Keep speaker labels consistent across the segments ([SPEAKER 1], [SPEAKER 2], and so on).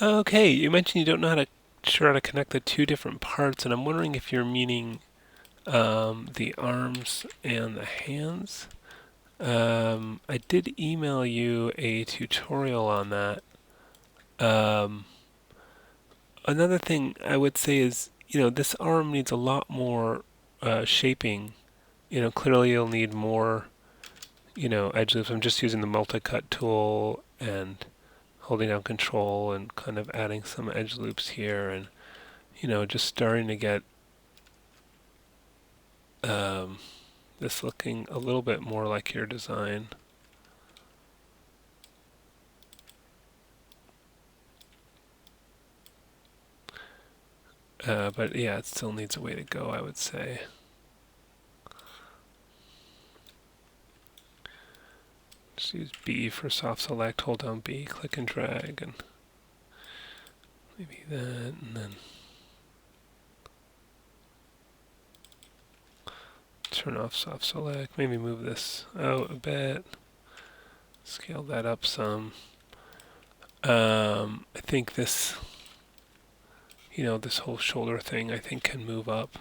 [SPEAKER 1] Okay, you mentioned you don't know how to connect the two different parts, and I'm wondering if you're meaning the arms and the hands. I did email you a tutorial on that. Um, Another thing I would say is, this arm needs a lot more shaping. Clearly you'll need more, edge loops. I'm just using the multi-cut tool and holding down control and kind of adding some edge loops here and, just starting to get um, this looking a little bit more like your design. But yeah, it still needs a way to go, I would say. Just use B for soft select, hold down B, click and drag, and maybe that, and then turn off soft select. Maybe move this out a bit, scale that up some. I think this, this whole shoulder thing, I think can move up.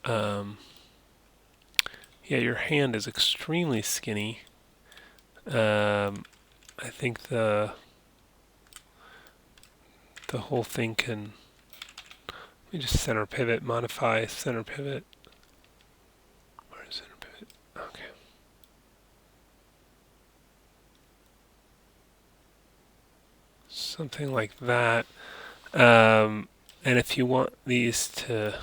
[SPEAKER 1] Um, yeah, your hand is extremely skinny. I think the whole thing can. Let me just center pivot, modify center pivot. Where's center pivot? Okay. Something like that. And if you want these to,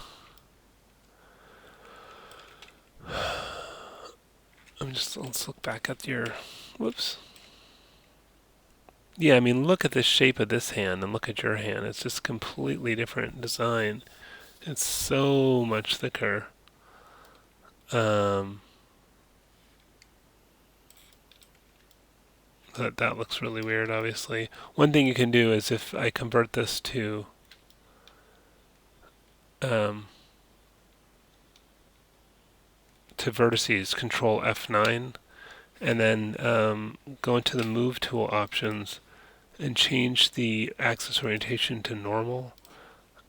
[SPEAKER 1] let's look back at your, whoops. Yeah, I mean, look at the shape of this hand and look at your hand. It's just completely different design. It's so much thicker. Um, that looks really weird, obviously. One thing you can do is if I convert this um, to vertices, Control F9, and then go into the Move Tool options and change the axis orientation to normal,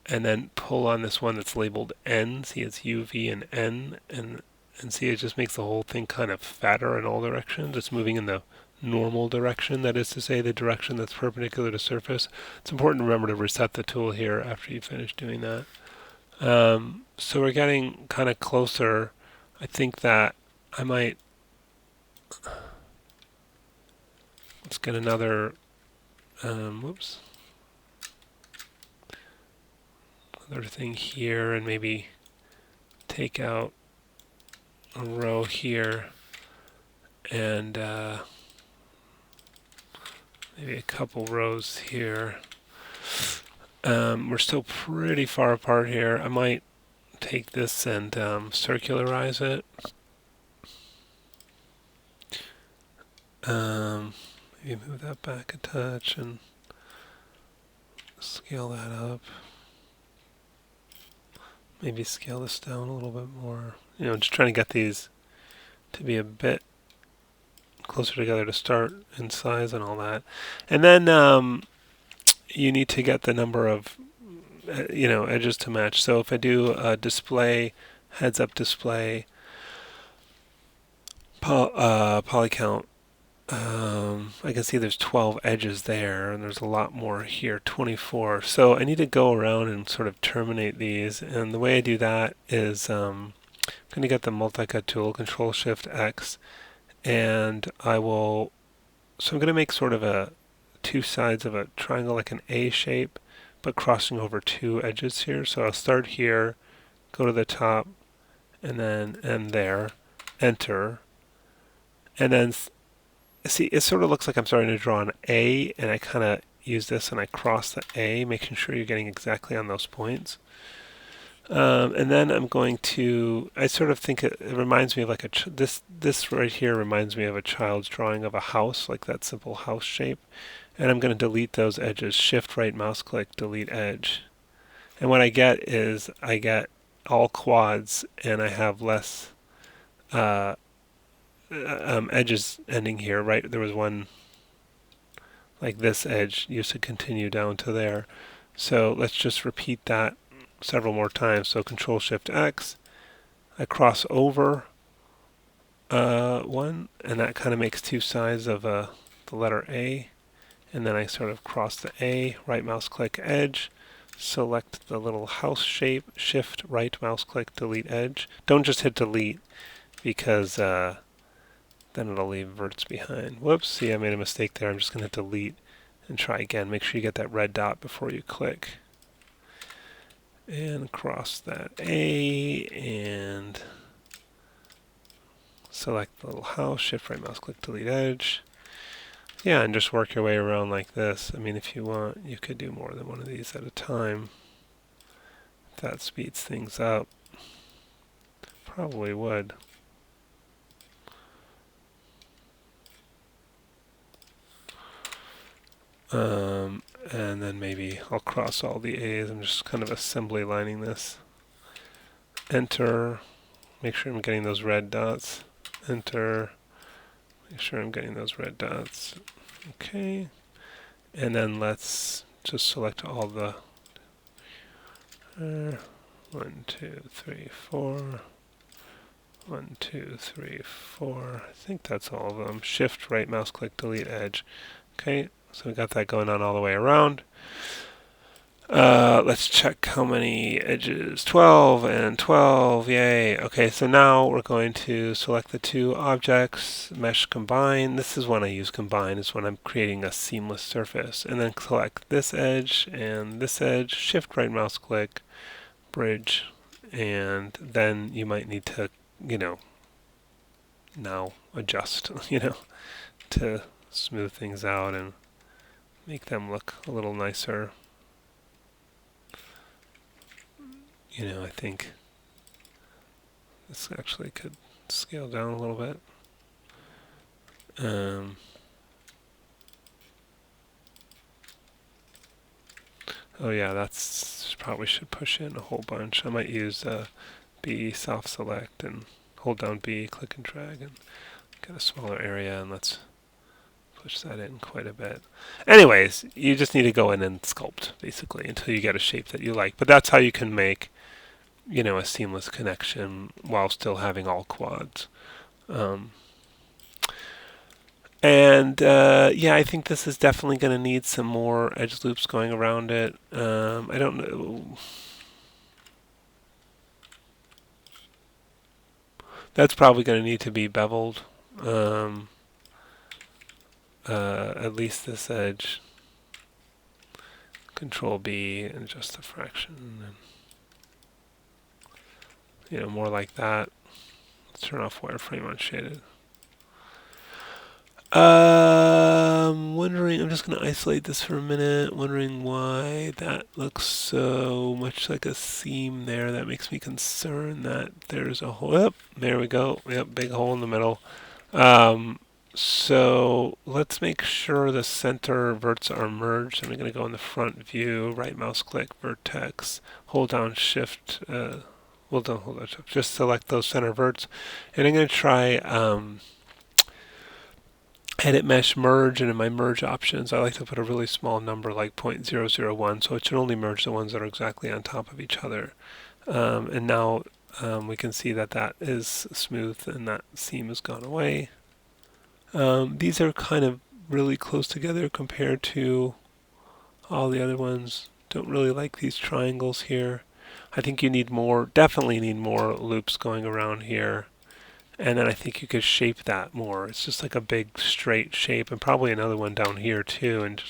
[SPEAKER 1] and then pull on this one that's labeled N. See, it's U, V, and N, and see, it just makes the whole thing kind of fatter in all directions. It's moving in the normal direction, that is to say, the direction that's perpendicular to surface. It's important to remember to reset the tool here after you finish doing that. So we're getting kind of closer. I think that I might, let's get another, whoops, another thing here, and maybe take out a row here, and maybe a couple rows here. We're still pretty far apart here. I might take this and circularize it. Maybe move that back a touch and scale that up. Maybe scale this down a little bit more. Just trying to get these to be a bit closer together to start in size and all that. And then you need to get the number of edges to match. So if I do a display, heads up display, poly count, I can see there's 12 edges there, and there's a lot more here, 24. So I need to go around and sort of terminate these, and the way I do that is I'm going to get the multi-cut tool, Control Shift X, and I'm going to make sort of two sides of a triangle, like an A shape, but crossing over two edges here. So I'll start here, go to the top, and then end there, enter, and then see, it sort of looks like I'm starting to draw an A, and I kind of use this and I cross the A, making sure you're getting exactly on those points. And then I'm going to, I sort of think it reminds me of like this right here reminds me of a child's drawing of a house, like that simple house shape. And I'm going to delete those edges, shift right mouse click, delete edge. And what I get is I get all quads, and I have less edges ending here, right? There was one like this edge used to continue down to there. So let's just repeat that several more times. So Control Shift X, I cross over one, and that kind of makes two sides of the letter A. And then I sort of cross the A, right mouse click edge, select the little house shape, shift right mouse click delete edge. Don't just hit delete because then it'll leave verts behind. Whoops, see I made a mistake there. I'm just going to delete and try again. Make sure you get that red dot before you click. And cross that A and select the little house, shift right mouse click delete edge. Yeah, and just work your way around like this. I mean, if you want, you could do more than one of these at a time. If that speeds things up. Probably would. And then maybe I'll cross all the A's. I'm just kind of assembly lining this. Enter. Make sure I'm getting those red dots. Enter. Make sure I'm getting those red dots. Okay. And then let's just select all the 1, 2, 3, 4. 1, 2, 3, 4. I think that's all of them. Shift right mouse click delete edge. Okay, so we got that going on all the way around. Let's check how many edges. 12 and 12. Yay. Okay, so now we're going to select the two objects, mesh combine. This is when I use combine, is when I'm creating a seamless surface. And then select this edge and this edge, shift right mouse click, bridge, and then you might need to, now adjust, to smooth things out and make them look a little nicer. I think this actually could scale down a little bit. Oh yeah, that's probably should push in a whole bunch. I might use B soft select and hold down B, click and drag, and get a smaller area, and let's push that in quite a bit. Anyways, you just need to go in and sculpt, basically, until you get a shape that you like. But that's how you can make, a seamless connection while still having all quads. Yeah, I think this is definitely going to need some more edge loops going around it. I don't know. That's probably going to need to be beveled. At least this edge. Control B and adjust the fraction. And, more like that. Let's turn off wireframe unshaded. Wondering, I'm just going to isolate this for a minute, wondering why that looks so much like a seam there. That makes me concerned that there's a hole. Yep, there we go. Yep, big hole in the middle. So let's make sure the center verts are merged. I'm going to go in the front view, right mouse click, vertex, hold down shift, well, don't hold down shift, just select those center verts. And I'm going to try edit mesh merge, and in my merge options I like to put a really small number like 0.001, so it should only merge the ones that are exactly on top of each other. And now we can see that that is smooth and that seam has gone away. These are kind of really close together compared to all the other ones. Don't really like these triangles here. I think you need more, definitely need more loops going around here. And then I think you could shape that more. It's just like a big straight shape, and probably another one down here too. And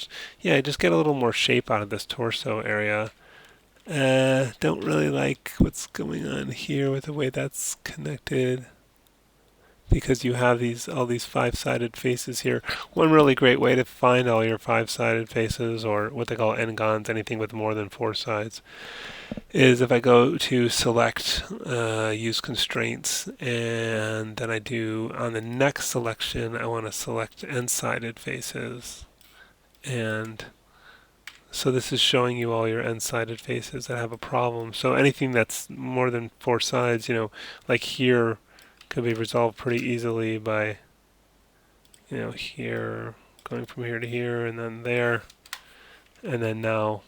[SPEAKER 1] just get a little more shape out of this torso area. Don't really like what's going on here with the way that's connected, because you have all these five-sided faces here. One really great way to find all your five-sided faces, or what they call n-gons, anything with more than 4 sides, is if I go to select, use constraints, and then I do, on the next selection, I want to select n-sided faces. And so this is showing you all your n-sided faces that have a problem. So anything that's more than 4 sides, like here, could be resolved pretty easily by, here, going from here to here and then there. And then now,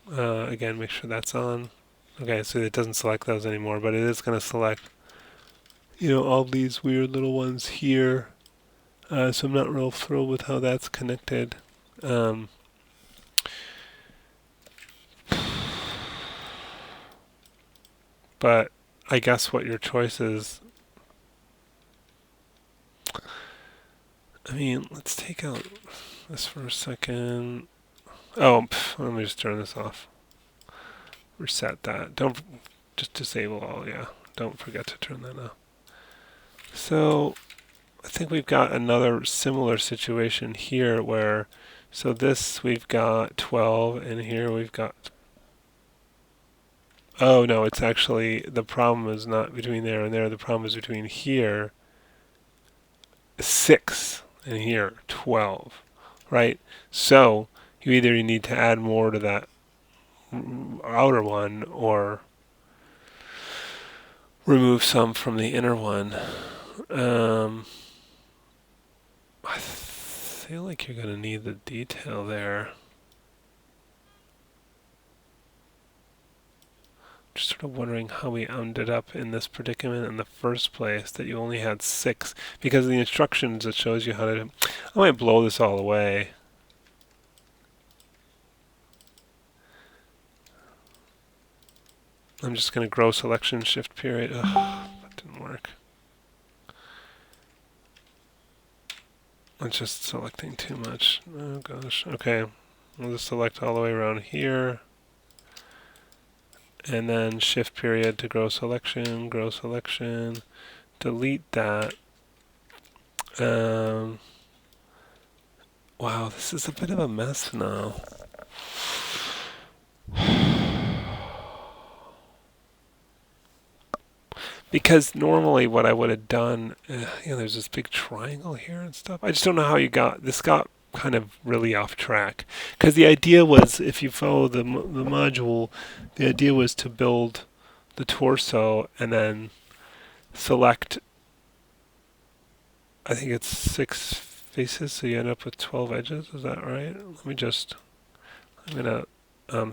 [SPEAKER 1] again, make sure that's on. Okay, so it doesn't select those anymore, but it is going to select, all these weird little ones here. So I'm not real thrilled with how that's connected. But I guess what your choice is, let's take out this for a second. Oh, let me just turn this off. Reset that. Don't just disable all, yeah. Don't forget to turn that off. So I think we've got another similar situation here where, so this we've got 12 and here we've got, oh no, it's actually, the problem is not between there and there, the problem is between here, 6, and here, 12, right? So you either need to add more to that outer one or remove some from the inner one. I feel like you're going to need the detail there. Just sort of wondering how we ended up in this predicament in the first place, that you only had 6. Because of the instructions, it shows you how to... I might blow this all away. I'm just going to grow selection shift period. Ugh, that didn't work. I'm just selecting too much. Oh gosh. Okay. We'll just select all the way around here. And then shift period to grow selection, delete that. Wow, this is a bit of a mess now. Because normally what I would have done, there's this big triangle here and stuff. I just don't know how this got kind of really off track. Because the idea was, if you follow the module, the idea was to build the torso and then select, I think it's 6 faces, so you end up with 12 edges. Is that right? I'm going to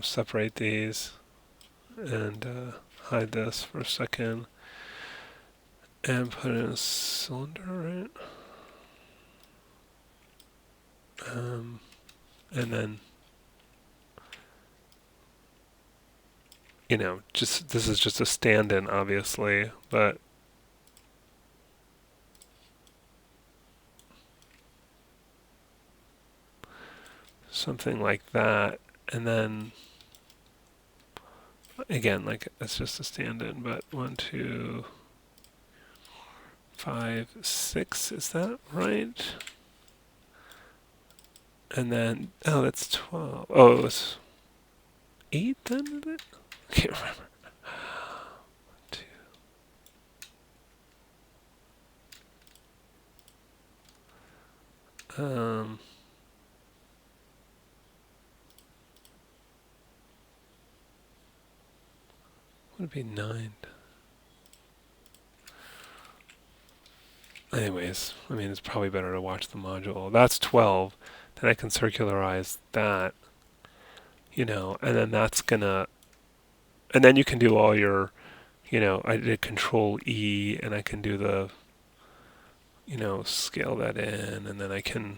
[SPEAKER 1] separate these and hide this for a second. And put in a cylinder, right? And then, this is just a stand-in, obviously, but something like that. And then, again, like it's just a stand-in, but 1, 2, 5, 6, is that right? And then, oh, that's 12. Oh, it was 8 then, is it? I can't remember. 2. Would it be 9? Anyways, it's probably better to watch the module. That's 12. Then I can circularize that, and then that's gonna, and then you can do all your, I did Control E, and I can do the, scale that in, and then I can,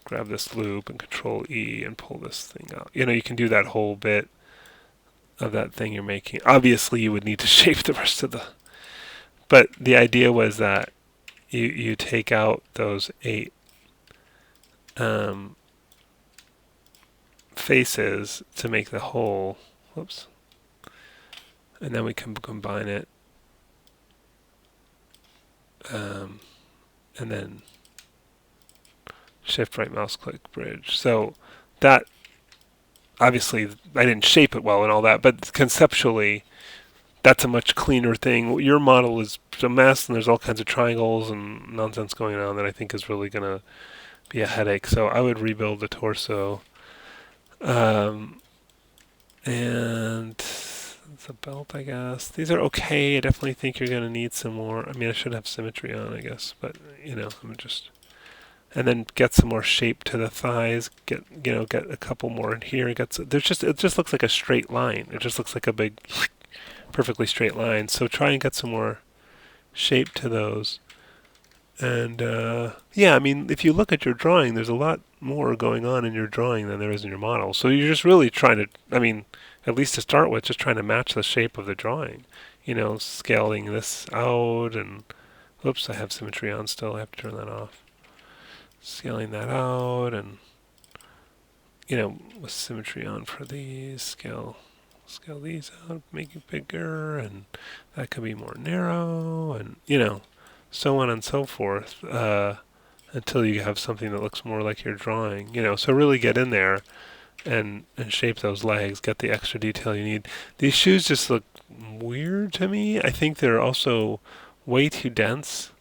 [SPEAKER 1] grab this loop and Control E and pull this thing out. You can do that whole bit of that thing you're making. Obviously, you would need to shape the rest of the, but the idea was that you take out those 8 faces to make the whole. Whoops. And then we can combine it. And then shift right mouse click bridge. So that, obviously, I didn't shape it well and all that, but conceptually, that's a much cleaner thing. Your model is a mess, and there's all kinds of triangles and nonsense going on that I think is really going to be a headache. So I would rebuild the torso. And It's a belt, I guess. These are okay. I definitely think you're going to need some more. I mean, I should have symmetry on, I guess, but I'm just. And then get some more shape to the thighs. Get a couple more in here. It just looks like a straight line. It just looks like a big, perfectly straight line. So try and get some more shape to those. And yeah, I mean, if you look at your drawing, there's a lot more going on in your drawing than there is in your model. So you're just really trying to, I mean, at least to start with, just trying to match the shape of the drawing. Scaling this out and, whoops, I have symmetry on still. I have to turn that off. Scaling that out and, with symmetry on for these, scale these out, make it bigger, and that could be more narrow, and, so on and so forth, until you have something that looks more like your drawing. So really get in there and shape those legs, get the extra detail you need. These shoes just look weird to me. I think they're also way too dense.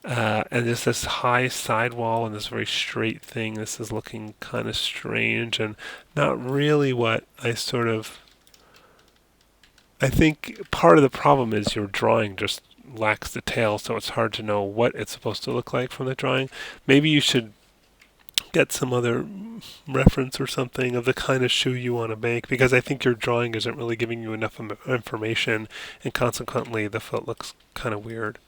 [SPEAKER 1] And just this high sidewall and this very straight thing. This is looking kind of strange and not really what I think part of the problem is your drawing just lacks detail, so it's hard to know what it's supposed to look like from the drawing. Maybe you should get some other reference or something of the kind of shoe you want to make, because I think your drawing isn't really giving you enough information, and consequently the foot looks kind of weird.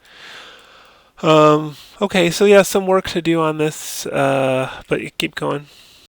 [SPEAKER 1] Okay, so yeah, some work to do on this, but keep going.